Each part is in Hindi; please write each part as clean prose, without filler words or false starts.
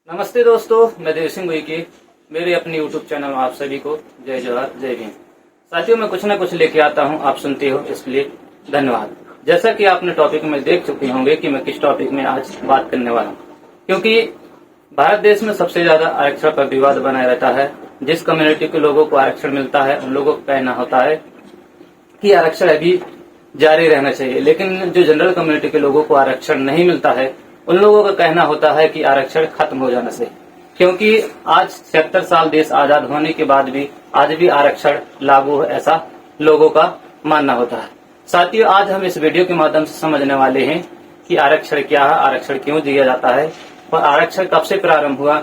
नमस्ते दोस्तों, मैं देव सिंह की मेरे अपने YouTube चैनल में आप सभी को जय जोहार जय भीम। साथियों, मैं कुछ न कुछ लेके आता हूं, आप सुनते हो, इसलिए धन्यवाद। जैसा कि आपने टॉपिक में देख चुके होंगे कि मैं किस टॉपिक में आज बात करने वाला हूं, क्योंकि भारत देश में सबसे ज्यादा आरक्षण पर विवाद बनाया रहता है। जिस कम्युनिटी के लोगों को आरक्षण मिलता है उन लोगों का कहना होता है कि आरक्षण अभी जारी रहना चाहिए, लेकिन जो जनरल कम्युनिटी के लोगों को आरक्षण नहीं मिलता है उन लोगों का कहना होता है कि आरक्षण खत्म हो जाना चाहिए, क्योंकि आज 76 साल देश आजाद होने के बाद भी आज भी आरक्षण लागू है, ऐसा लोगों का मानना होता है। साथियों, आज हम इस वीडियो के माध्यम से समझने वाले हैं कि आरक्षण क्या है, आरक्षण क्यों दिया जाता है और आरक्षण कब से प्रारंभ हुआ,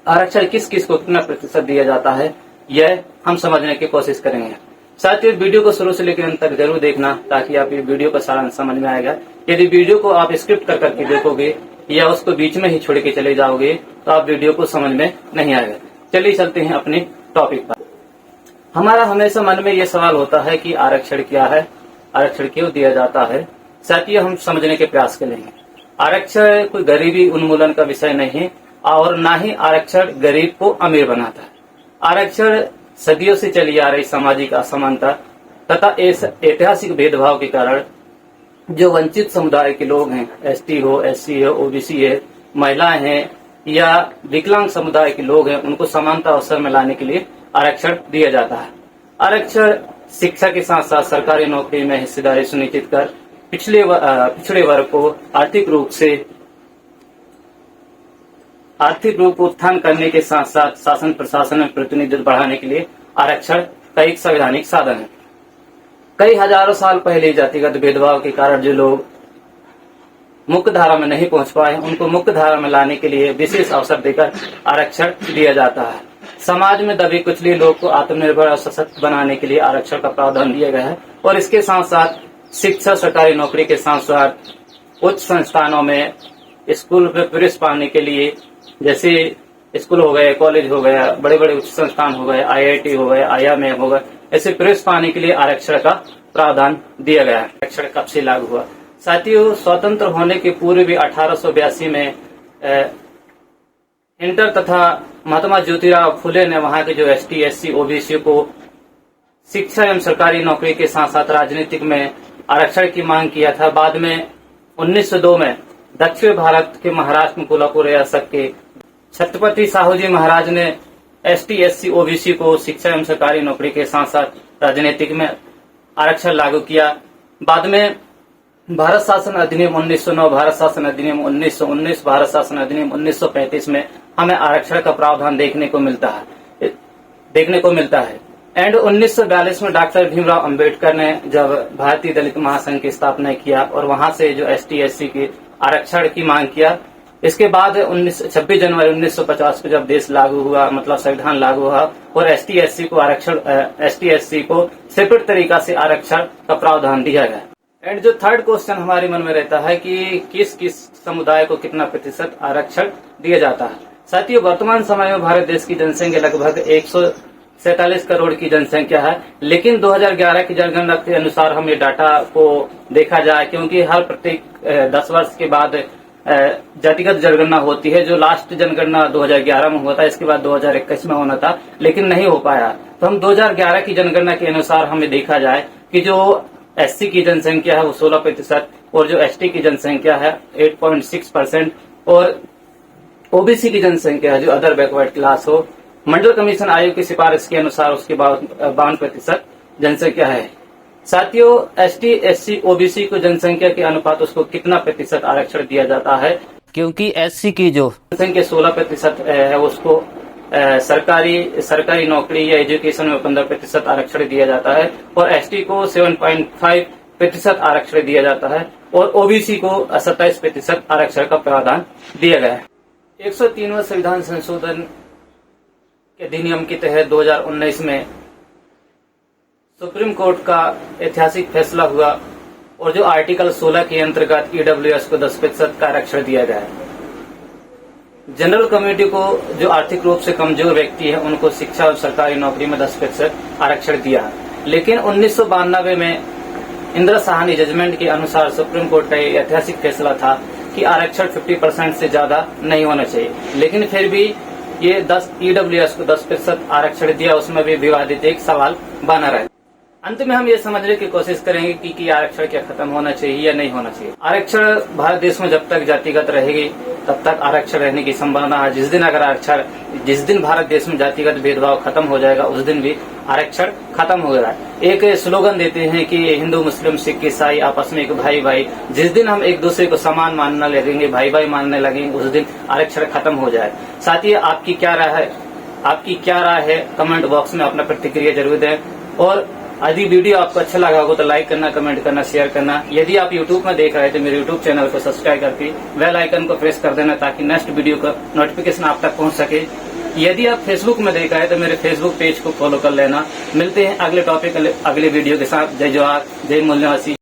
आरक्षण किस किस को कितना प्रतिशत दिया जाता है, यह हम समझने की कोशिश करेंगे। साथियों, वीडियो को शुरू से लेकर अंत तक जरूर देखना ताकि आप ये वीडियो का सारांश समझ में आएगा। यदि वीडियो को आप स्क्रिप्ट कर करके देखोगे या उसको बीच में ही छोड़ के चले जाओगे तो आप वीडियो को समझ में नहीं आएगा। चलिए चलते हैं अपने टॉपिक पर। हमारा हमेशा मन में ये सवाल होता है कि आरक्षण क्या है, आरक्षण क्यों दिया जाता है। साथियों, हम समझने के प्रयास करेंगे। आरक्षण कोई गरीबी उन्मूलन का विषय नहीं है और न ही आरक्षण गरीब को अमीर बनाता है। आरक्षण सदियों से चली आ रही सामाजिक असमानता तथा इस ऐतिहासिक भेदभाव के कारण जो वंचित समुदाय के लोग हैं, एसटी हो, एससी हो, ओबीसी है, महिलाएं हैं या विकलांग समुदाय के लोग हैं, उनको समानता अवसर में लाने के लिए आरक्षण दिया जाता है। आरक्षण शिक्षा के साथ साथ सरकारी नौकरी में हिस्सेदारी सुनिश्चित कर पिछड़े वर्ग को आर्थिक रूप उत्थान करने के साथ साथ शासन प्रशासन में प्रतिनिधित्व बढ़ाने के लिए आरक्षण का एक संवैधानिक साधन है। कई हजारों साल पहले जातिगत भेदभाव के कारण जो लोग मुख्य धारा में नहीं पहुंच पाए, उनको मुख्य धारा में लाने के लिए विशेष अवसर देकर आरक्षण दिया जाता है। समाज में दबे कुचले लोग को आत्मनिर्भर और सशक्त बनाने के लिए आरक्षण का प्रावधान दिया गया है और इसके साथ साथ शिक्षा, सरकारी नौकरी के साथ साथ उच्च संस्थानों में स्कूल में प्रवेश पाने के लिए, जैसे स्कूल हो गए, कॉलेज हो गया, बड़े बड़े उच्च संस्थान हो गए, IIT हो गए, IIM हो गए, ऐसे प्रवेश पाने के लिए आरक्षण का प्रावधान दिया गया है। आरक्षण कब से लागू हुआ? साथियों, स्वतंत्र होने के पूर्व भी 1882 में इंटर तथा महात्मा ज्योतिराव फुले ने वहां के जो ST, SC, OBC को शिक्षा एवं सरकारी नौकरी के साथ साथ राजनीतिक में आरक्षण की मांग किया था। बाद में 1902 में दक्षिण भारत के महाराष्ट्र में कोल्हापुर रियासत के छत्रपति साहू जी महाराज ने ST, SC, OBC को शिक्षा एवं सरकारी नौकरी के साथ साथ राजनीतिक में आरक्षण लागू किया। बाद में भारत शासन अधिनियम 1909, भारत शासन अधिनियम 1919, भारत शासन अधिनियम 1935 में हमें आरक्षण का प्रावधान देखने को मिलता है। एंड 1942 में डॉक्टर भीमराव अंबेडकर ने जब भारतीय दलित महासंघ की स्थापना किया और वहां से जो ST, SC की आरक्षण की मांग किया। इसके बाद 26 जनवरी 1950 को जब देश लागू हुआ, मतलब संविधान लागू हुआ और ST, SC को सेपरेट तरीका से आरक्षण का प्रावधान दिया गया। एंड जो थर्ड क्वेश्चन हमारे मन में रहता है कि किस किस समुदाय को कितना प्रतिशत आरक्षण दिया जाता है। साथियों, वर्तमान समय में भारत देश की जनसंख्या लगभग 147 करोड़ की जनसंख्या है, लेकिन 2011 की जनगणना के अनुसार हम ये डाटा को देखा जाए, क्योंकि हर प्रत्येक 10 वर्ष के बाद जातिगत जनगणना होती है। जो लास्ट जनगणना 2011 में हुआ था, इसके बाद 2021 में होना था, लेकिन नहीं हो पाया। तो हम 2011 की जनगणना के अनुसार हमें देखा जाए कि जो SC की जनसंख्या है वो 16% और जो ST की जनसंख्या है 8.6% और OBC की जनसंख्या है जो अदर बैकवर्ड क्लास हो, मंडल कमीशन आयोग की सिफारिश के अनुसार उसके 52% जनसंख्या है। साथियों, ST, SC, OBC को जनसंख्या के अनुपात उसको कितना प्रतिशत आरक्षण दिया जाता है, क्योंकि SC की जो जनसंख्या 16% है उसको सरकारी नौकरी या एजुकेशन में 15% आरक्षण दिया जाता है और ST को 7.5% आरक्षण दिया जाता है और OBC को 27% आरक्षण का प्रावधान दिया गया है। 103वां संविधान संशोधन के अधिनियम के तहत 2019 में सुप्रीम कोर्ट का ऐतिहासिक फैसला हुआ और जो आर्टिकल 16 के अंतर्गत EWS को 10% का आरक्षण दिया गया है। जनरल कम्युनिटी को जो आर्थिक रूप से कमजोर व्यक्ति है उनको शिक्षा और सरकारी नौकरी में 10% आरक्षण दिया। लेकिन 1992 में इंदिरा साहनी जजमेंट के अनुसार सुप्रीम कोर्ट का ऐतिहासिक फैसला था कि आरक्षण 50% से ज्यादा नहीं होना चाहिए, लेकिन फिर भी ये 10 EWS को 10% आरक्षण दिया, उसमें भी विवादित एक सवाल बना रहा है। अंत में हम ये समझने की कोशिश करेंगे कि आरक्षण क्या खत्म होना चाहिए या नहीं होना चाहिए। आरक्षण भारत देश में जब तक जातिगत रहेगी तब तक आरक्षण रहने की संभावना है। जिस दिन भारत देश में जातिगत भेदभाव खत्म हो जाएगा उस दिन भी आरक्षण खत्म हो जाएगा। एक स्लोगन देते हैं कि हिंदू मुस्लिम सिख ईसाई आपस में एक भाई भाई, जिस दिन हम एक दूसरे को समान मानने लगेंगे, भाई भाई मानने लगेंगे, उस दिन आरक्षण खत्म हो जाए। साथ ही आपकी क्या राय है कमेंट बॉक्स में अपना प्रतिक्रिया जरूर दें। और यदि वीडियो आपको अच्छा लगा हो तो लाइक करना, कमेंट करना, शेयर करना। यदि आप YouTube में देख रहे हैं तो मेरे YouTube चैनल को सब्सक्राइब करके बेल आइकन को प्रेस कर देना ताकि नेक्स्ट वीडियो का नोटिफिकेशन आप तक पहुंच सके। यदि आप Facebook में देख रहे हैं तो मेरे Facebook पेज को फॉलो कर लेना। मिलते हैं अगले टॉपिक, अगले वीडियो के साथ। जय जवाहर, जय मूल्यवासी।